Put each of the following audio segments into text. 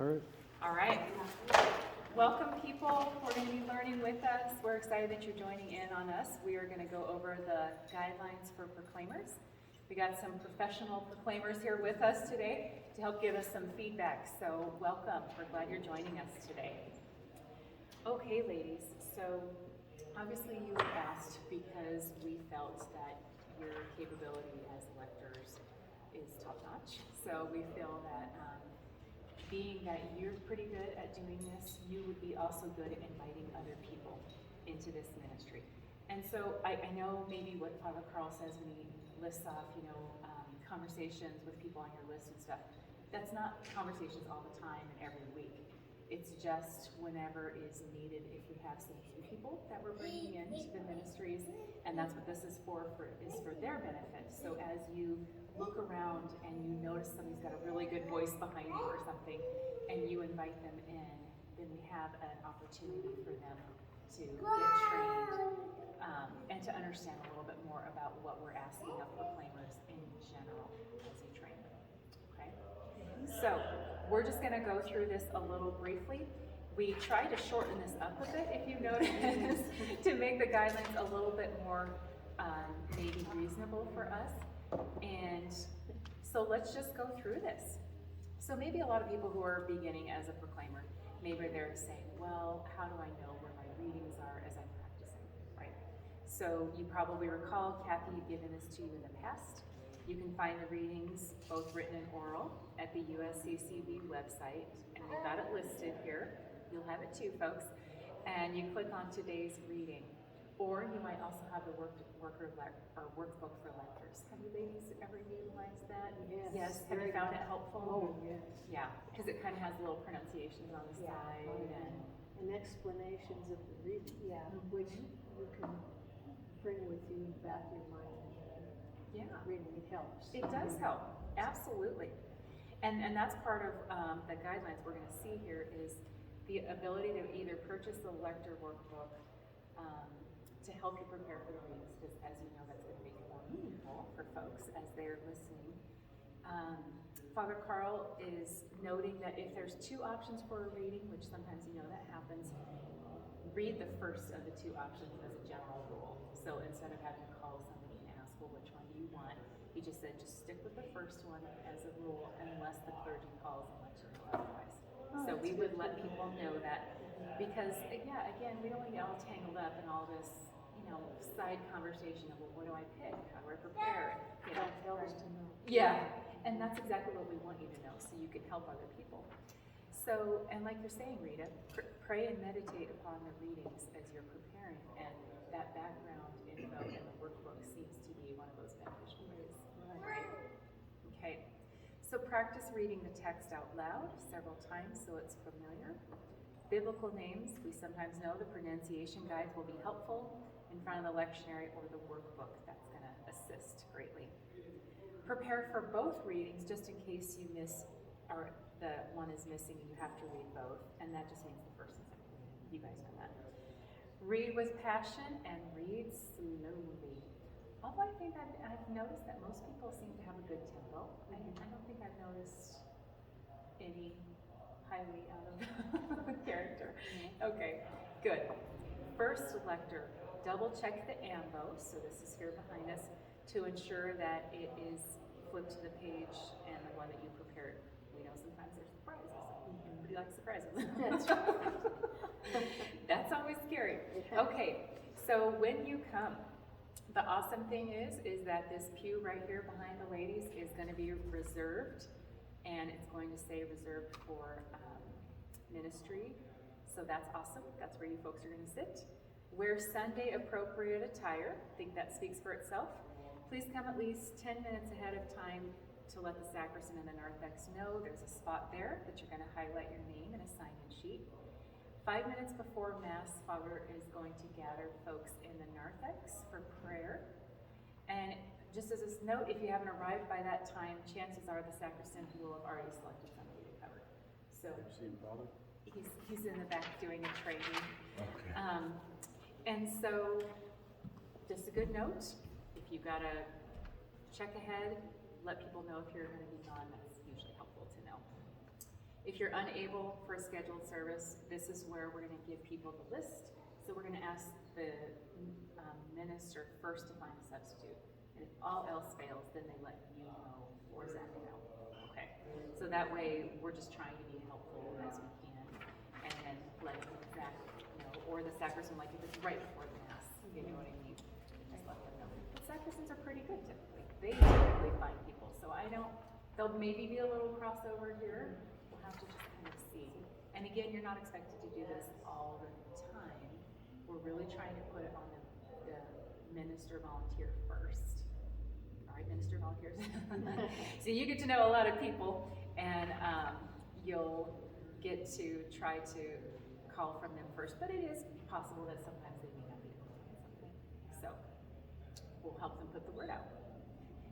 All right. All right. Welcome, people. We're going to be learning with us. We're excited that you're joining in on us. We are going to go over the guidelines for proclaimers. We got some professional proclaimers here with us today to help give us some feedback. So welcome. We're glad you're joining us today. Okay, ladies. So obviously you were asked because we felt that your capability as electors is top-notch. So we feel that being that you're pretty good at doing this, you would be also good at inviting other people into this ministry. And so I know maybe what Father Carl says when he lists off, conversations with people on your list and stuff. That's not conversations all the time and every week. It's just whenever is needed. If we have some new people that we're bringing into the ministries, and that's what this is for their benefit. So as you look around and you notice somebody's got a really good voice behind you or something, and you invite them in, then we have an opportunity for them to get trained and to understand a little bit more about what we're asking of proclaimers in general as you train them. Okay? So we're just going to go through this a little briefly. We try to shorten this up a bit, if you notice, to make the guidelines a little bit more maybe reasonable for us. And so let's just go through this. So maybe a lot of people who are beginning as a proclaimer, maybe they're saying, well, how do I know where my readings are as I'm practicing, right? So you probably recall Kathy had given this to you in the past. You can find the readings, both written and oral, at the USCCB website, and we've got it listed here. You'll have it too, folks. And you click on today's reading. Or you might also have the workbook for lectors. Have you ladies ever utilized that? Yes. Have you found it helpful? Oh, yes. Yeah, because it kind of has little pronunciations on the side and explanations of the reading. Yeah. Which you can bring with you in the back of your mind. Yeah. Reading, it helps. It does help, absolutely. And that's part of the guidelines we're going to see here is the ability to either purchase the lector workbook to help you prepare for the readings, because as you know, that's going to make it more meaningful for folks as they're listening. Father Carl is noting that if there's two options for a reading, which sometimes that happens, read the first of the two options as a general rule. So instead of having to call somebody and ask, well, which one do you want? He just said, just stick with the first one as a rule, unless the clergy calls and lets you know otherwise. So we would let people know that, because again, we don't want to get all tangled up in all this, side conversation of, well, what do I pick? How do I prepare? Help us to know. Yeah, and that's exactly what we want you to know, so you can help other people. So, and like you're saying, Rita, pray and meditate upon the readings as you're preparing, and that background info in the workbook seems to be one of those beneficial ways. Right. Okay. So practice reading the text out loud several times so it's familiar. Biblical names, we sometimes know the pronunciation guides will be helpful in front of the lectionary or the workbook. That's going to assist greatly. Prepare for both readings just in case you miss, or the one is missing and you have to read both, and that just means the first and second reading. You guys know that. Read with passion and read slowly. Although I think I've noticed that most people seem to have a good tempo. I don't think I've noticed any highly out of character. Okay, good. First lector, double check the ambo, so this is here behind us, to ensure that it is flipped to the page and the one that you prepared. We know sometimes there's surprises. Everybody likes surprises. That's always scary. Okay, so when you come, the awesome thing is that this pew right here behind the ladies is going to be reserved, and it's going to say reserved for ministry. So that's awesome. That's where you folks are going to sit. Wear Sunday appropriate attire. I think that speaks for itself. Please come at least 10 minutes ahead of time to let the sacristan and the narthex know there's a spot there that you're going to highlight your name in a sign-in sheet. 5 minutes before Mass, Father is going to gather folks in the narthex for prayer. And just as a note, if you haven't arrived by that time, chances are the sacristan will have already selected somebody to cover. So he's in the back doing a training. Okay. And so, just a good note, if you've got to check ahead, let people know if you're going to be gone. That's usually helpful to know. If you're unable for a scheduled service, this is where we're going to give people the list. So we're going to ask the minister first to find a substitute. And if all else fails, then they let you know or Zach know. Okay. So that way, we're just trying to be helpful as we can, and then let Zach know, or the sacristan, like if it's right before the mass, you know what I mean? Just let them know. The sacristans are pretty good typically. They typically find people. So I don't. There'll maybe be a little crossover here. We'll have to just kind of see. And again, you're not expected to do this all the time. We're really trying to put it on the minister volunteer first. All right, minister volunteers. So you get to know a lot of people, and you'll get to try to call from them first. But it is possible that sometimes they may not be able to find something. So we'll help them put the word out.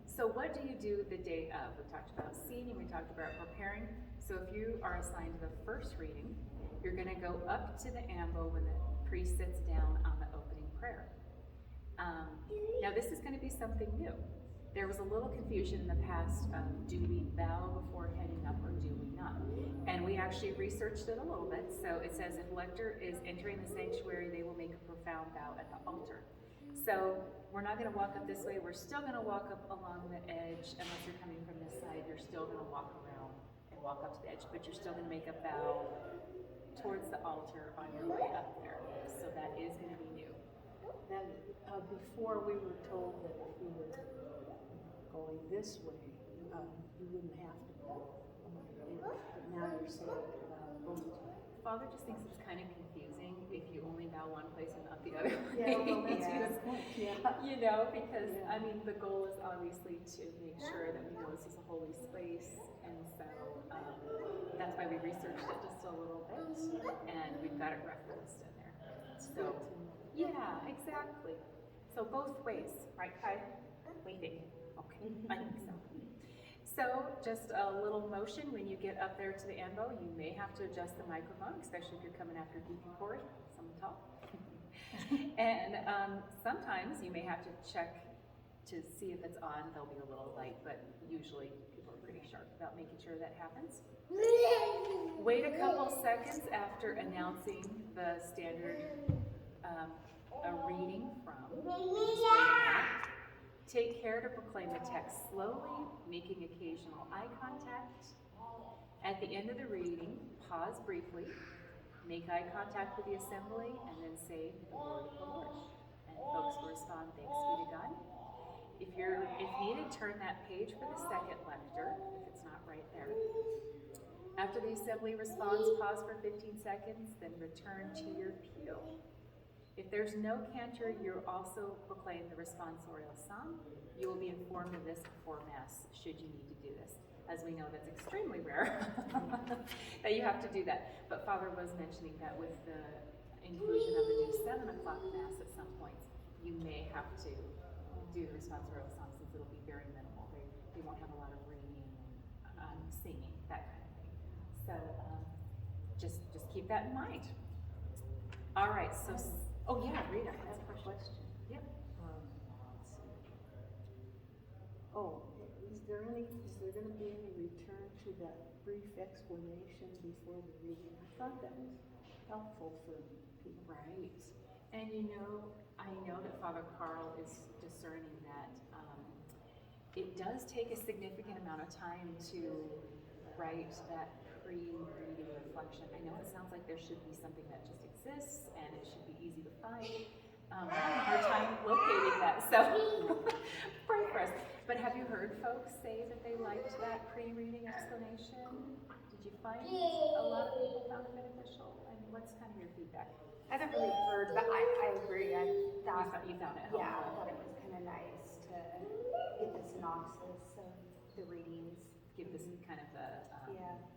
So what do you do the day of? We talked about singing, we talked about preparing. So if you are assigned the first reading, you're going to go up to the ambo when the priest sits down on the opening prayer. Now this is going to be something new. There was a little confusion in the past of do we bow before heading up or do we not? And we actually researched it a little bit. So it says if lector is entering the sanctuary, they will make a profound bow at the altar. So we're not going to walk up this way. We're still going to walk up along the edge. Unless you're coming from this side, you're still going to walk around and walk up to the edge. But you're still going to make a bow towards the altar on your way up there. So that is going to be new. Then, before we were told that if we were going this way, you wouldn't have to go. But now you're saying both times. Father just thinks it's kind of confusing if you only bow one place and not the other. Yeah, well, that's a good point. Yeah. You know, because I mean, the goal is obviously to make sure that we know this is a holy space, and so that's why we researched it just a little bit, and we've got it referenced in there. So, yeah, exactly. So both ways, right, Kai? Waiting. Okay, I think so. So just a little motion when you get up there to the ambo. You may have to adjust the microphone, especially if you're coming after Deacon Corey, someone talk. And sometimes you may have to check to see if it's on. There'll be a little light, but usually people are pretty sharp about making sure that happens. Wait a couple seconds after announcing the standard a reading from. Take care to proclaim the text slowly, making occasional eye contact. At the end of the reading, pause briefly, make eye contact with the assembly, and then say the word of the Lord. And folks will respond, thanks be to God. If needed, turn that page for the second lector, if it's not right there. After the assembly responds, pause for 15 seconds, then return to your pew. If there's no cantor, you'll also proclaim the responsorial psalm. You will be informed of this before Mass, should you need to do this. As we know, that's extremely rare that you have to do that. But Father was mentioning that with the inclusion of the new 7 o'clock Mass at some points, you may have to do the responsorial psalm since it'll be very minimal. They won't have a lot of reading and singing, that kind of thing. So just keep that in mind. All right, so... Oh yeah, Rita has a question. Yep. Let's see. Oh, is there going to be any return to that brief explanation before the reading? I thought that was helpful for people. Right. And I know that Father Carl is discerning that it does take a significant amount of time to write that pre-reading reflection. I know it sounds like there should be something that just exists and it should be easy to find. I'm having a hard time locating that, so pray for us. But have you heard folks say that they liked that pre-reading explanation? Did you find a lot of people found it beneficial? And what's kind of your feedback? I haven't really heard, but I agree. I thought You found it helpful? Yeah, I thought it was kind of nice to get the synopsis of the readings. Give this kind of a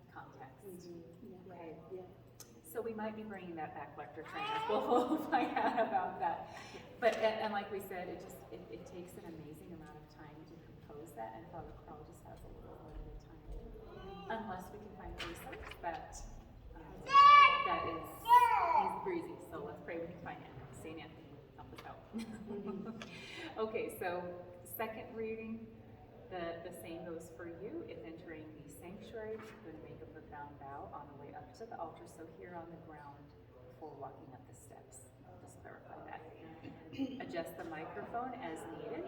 context. Yeah. Okay. Yeah. So we might be bringing that back, lector trainers. We'll find out about that. But and like we said, it takes an amazing amount of time to compose that, and Father Carl just has a little limited time, unless we can find a resource that is he's breezy. So let's pray we can find it. St. Anthony, help us out. Okay, so second reading. The same goes for you. If entering the sanctuary, you're going to make a profound bow on the way up to the altar. So here on the ground before walking up the steps. I'll just clarify that. Adjust the microphone as needed.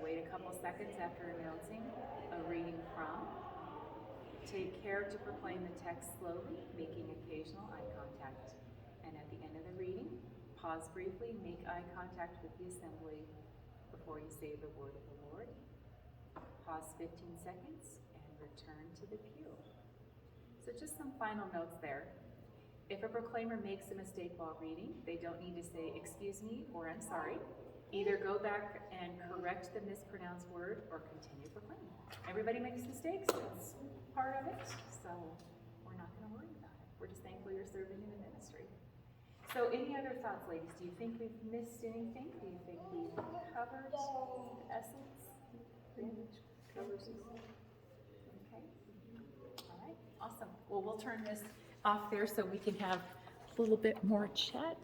Wait a couple seconds after announcing a reading from. Take care to proclaim the text slowly, making occasional eye contact. And at the end of the reading, pause briefly, make eye contact with the assembly before you say the word of the Lord. Pause 15 seconds and return to the pew. So just some final notes there. If a proclaimer makes a mistake while reading, they don't need to say, "Excuse me," or "I'm sorry." Either go back and correct the mispronounced word or continue proclaiming. Everybody makes mistakes, it's part of it, so we're not going to worry about it. We're just thankful you're serving in the ministry. So any other thoughts, ladies? Do you think we've missed anything? Do you think we've covered the essence? Pretty much covers it all. Okay. All right. Awesome. Well, we'll turn this off there so we can have a little bit more chat.